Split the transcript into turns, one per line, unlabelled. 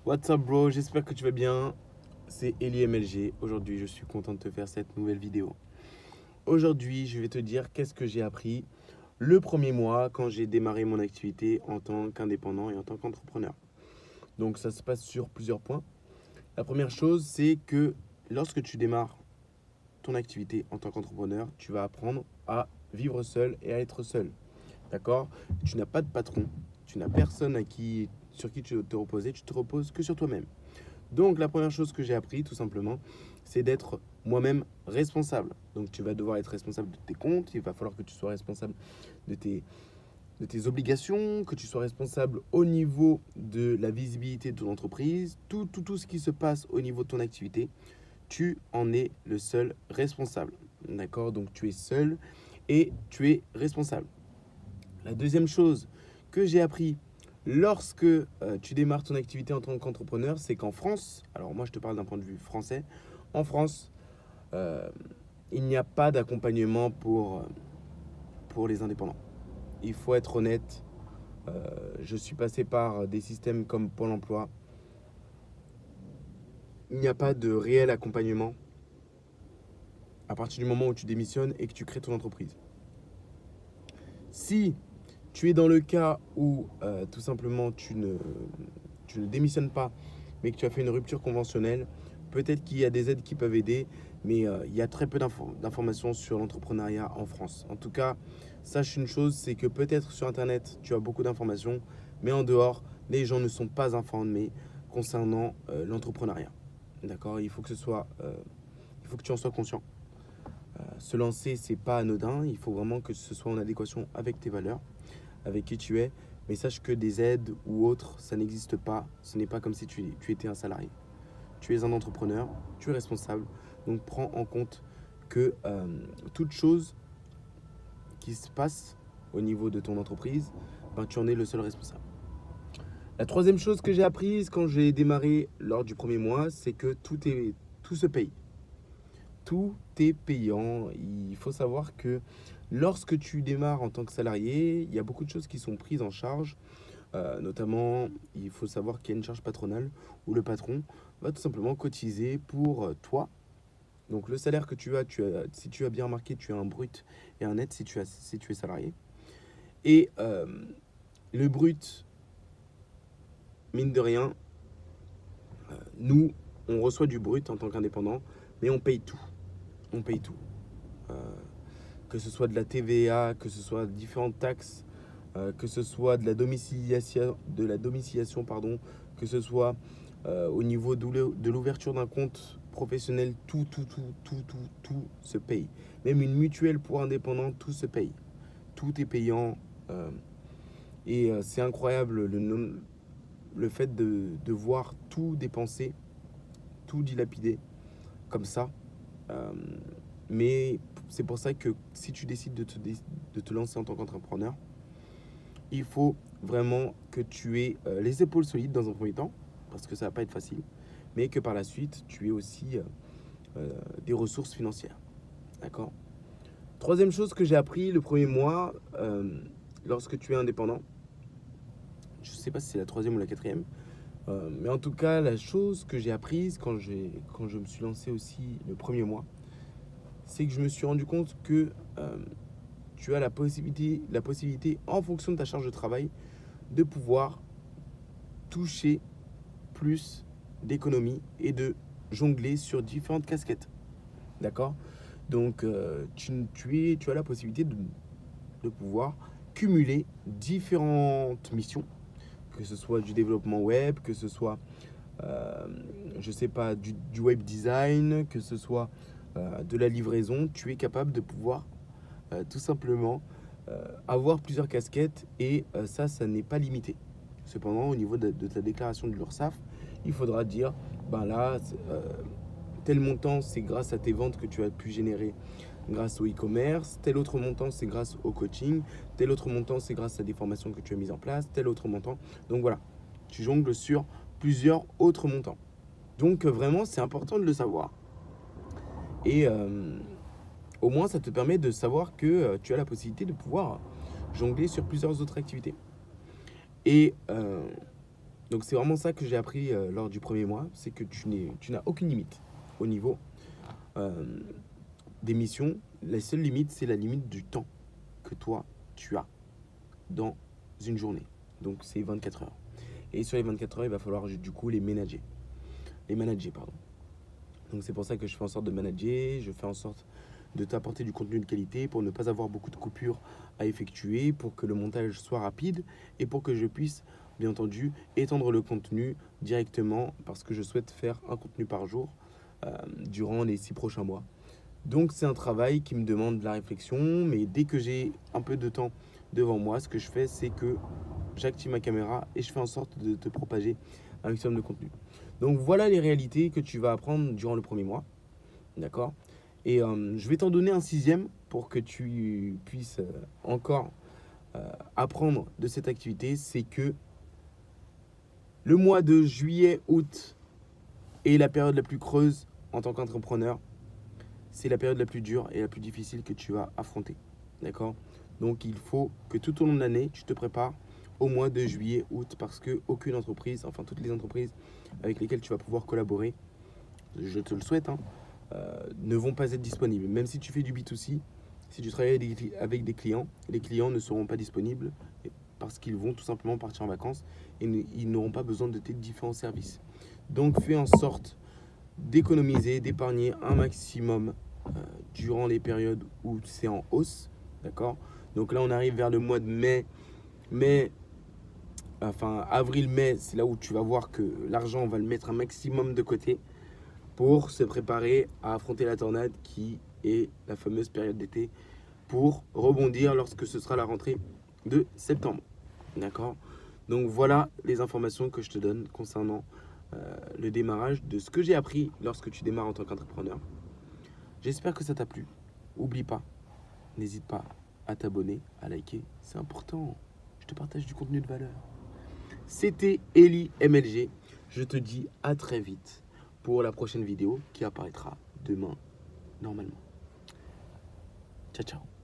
What's up bro, j'espère que tu vas bien. C'est Eli MLG. Aujourd'hui, je suis content de te faire cette nouvelle vidéo. Aujourd'hui, je vais te dire qu'est-ce que j'ai appris le premier mois quand j'ai démarré mon activité en tant qu'indépendant et en tant qu'entrepreneur. Donc ça se passe sur plusieurs points. La première chose, c'est que lorsque tu démarres ton activité en tant qu'entrepreneur, tu vas apprendre à vivre seul et à être seul. D'accord? Tu n'as pas de patron, tu n'as personne sur qui tu te reposer, tu te reposes que sur toi-même. Donc la première chose que j'ai appris tout simplement, c'est d'être moi-même responsable. Donc tu vas devoir être responsable de tes comptes, il va falloir que tu sois responsable de tes obligations, que tu sois responsable au niveau de la visibilité de ton entreprise, tout ce qui se passe au niveau de ton activité, tu en es le seul responsable. D'accord? Donc tu es seul et tu es responsable. La deuxième chose que j'ai appris lorsque tu démarres ton activité en tant qu'entrepreneur, c'est qu'en France, alors moi je te parle d'un point de vue français, en France, euh, il n'y a pas d'accompagnement pour les indépendants. Il faut être honnête, je suis passé par des systèmes comme Pôle Emploi. Il n'y a pas de réel accompagnement à partir du moment où tu démissionnes et que tu crées ton entreprise. Si tu es dans le cas où tout simplement tu ne démissionnes pas, mais que tu as fait une rupture conventionnelle, peut-être qu'il y a des aides qui peuvent aider, mais il y a très peu d'informations sur l'entrepreneuriat en France. En tout cas, sache une chose, c'est que peut-être sur Internet, tu as beaucoup d'informations, mais en dehors, les gens ne sont pas informés concernant l'entrepreneuriat. D'accord? Il faut que tu en sois conscient. Se lancer, c'est pas anodin. Il faut vraiment que ce soit en adéquation avec tes valeurs, avec qui tu es. Mais sache que des aides ou autres, ça n'existe pas. Ce n'est pas comme si tu étais un salarié. Tu es un entrepreneur, tu es responsable. Donc prends en compte que toute chose qui se passe au niveau de ton entreprise, ben, tu en es le seul responsable. La troisième chose que j'ai apprise quand j'ai démarré lors du premier mois, c'est que tout se paye. Tout est payant. Il faut savoir que lorsque tu démarres en tant que salarié, il y a beaucoup de choses qui sont prises en charge. Notamment, il faut savoir qu'il y a une charge patronale où le patron va tout simplement cotiser pour toi. Donc le salaire que si tu as bien remarqué, tu as un brut et un net si tu es salarié. Et le brut, mine de rien, nous, on reçoit du brut en tant qu'indépendant, mais on paye tout. On paye tout. Euh, que ce soit de la TVA, que ce soit différentes taxes, que ce soit de la domiciliation pardon, que ce soit au niveau de l'ouverture d'un compte professionnel, tout se paye. Même une mutuelle pour indépendants, tout se paye. Tout est payant. Et c'est incroyable le fait de voir tout dépenser, tout dilapider comme ça. Euh, mais c'est pour ça que si tu décides de te lancer en tant qu'entrepreneur, il faut vraiment que tu aies les épaules solides dans un premier temps, parce que ça va pas être facile, mais que par la suite, tu aies aussi des ressources financières. D'accord? Troisième chose que j'ai appris le premier mois, lorsque tu es indépendant, je ne sais pas si c'est la troisième ou la quatrième, mais en tout cas, la chose que j'ai apprise quand je me suis lancé aussi le premier mois, c'est que je me suis rendu compte que tu as la possibilité, en fonction de ta charge de travail, de pouvoir toucher plus d'économies et de jongler sur différentes casquettes. D'accord? Donc, tu as la possibilité de pouvoir cumuler différentes missions, que ce soit du développement web, que ce soit, je sais pas, du web design, que ce soit de la livraison. Tu es capable de pouvoir tout simplement avoir plusieurs casquettes et ça n'est pas limité. Cependant, au niveau de ta déclaration de l'URSSAF, il faudra dire, ben là, tel montant, c'est grâce à tes ventes que tu as pu générer grâce au e-commerce, tel autre montant, c'est grâce au coaching, tel autre montant, c'est grâce à des formations que tu as mises en place, tel autre montant. Donc voilà, tu jongles sur plusieurs autres montants. Donc vraiment, c'est important de le savoir. Et au moins, ça te permet de savoir que tu as la possibilité de pouvoir jongler sur plusieurs autres activités. Et Donc c'est vraiment ça que j'ai appris lors du premier mois, c'est que tu n'as aucune limite au niveau euh, des missions. La seule limite, c'est la limite du temps que toi, tu as dans une journée. Donc c'est 24 heures. Et sur les 24 heures, il va falloir du coup les manager. Les manager, pardon. Donc c'est pour ça que je fais en sorte de manager, je fais en sorte de t'apporter du contenu de qualité pour ne pas avoir beaucoup de coupures à effectuer, pour que le montage soit rapide et pour que je puisse, bien entendu, étendre le contenu directement parce que je souhaite faire un contenu par jour durant les 6 prochains mois. Donc c'est un travail qui me demande de la réflexion, mais dès que j'ai un peu de temps devant moi, ce que je fais, c'est que j'active ma caméra et je fais en sorte de te propager un maximum de contenu. Donc voilà les réalités que tu vas apprendre durant le premier mois. D'accord. Et je vais t'en donner un sixième pour que tu puisses encore apprendre de cette activité. C'est que le mois de juillet, août est la période la plus creuse en tant qu'entrepreneur. C'est la période la plus dure et la plus difficile que tu vas affronter. D'accord. Donc il faut que tout au long de l'année, tu te prépares au mois de juillet, août, parce que aucune entreprise, enfin toutes les entreprises avec lesquelles tu vas pouvoir collaborer, je te le souhaite, hein, ne vont pas être disponibles. Même si tu fais du B2C, si tu travailles avec des clients, les clients ne seront pas disponibles parce qu'ils vont tout simplement partir en vacances et ils n'auront pas besoin de tes différents services. Donc fais en sorte d'économiser, d'épargner un maximum durant les périodes où c'est en hausse. D'accord. Donc là, on arrive vers le mois de mai, enfin avril-mai, c'est là où tu vas voir que l'argent, on va le mettre un maximum de côté pour se préparer à affronter la tornade qui est la fameuse période d'été pour rebondir lorsque ce sera la rentrée de septembre. D'accord. Donc voilà les informations que je te donne concernant le démarrage de ce que j'ai appris lorsque tu démarres en tant qu'entrepreneur. J'espère que ça t'a plu. Oublie pas, n'hésite pas à t'abonner, à liker, c'est important. Je te partage du contenu de valeur. C'était Eli MLG. Je te dis à très vite pour la prochaine vidéo qui apparaîtra demain normalement. Ciao, ciao.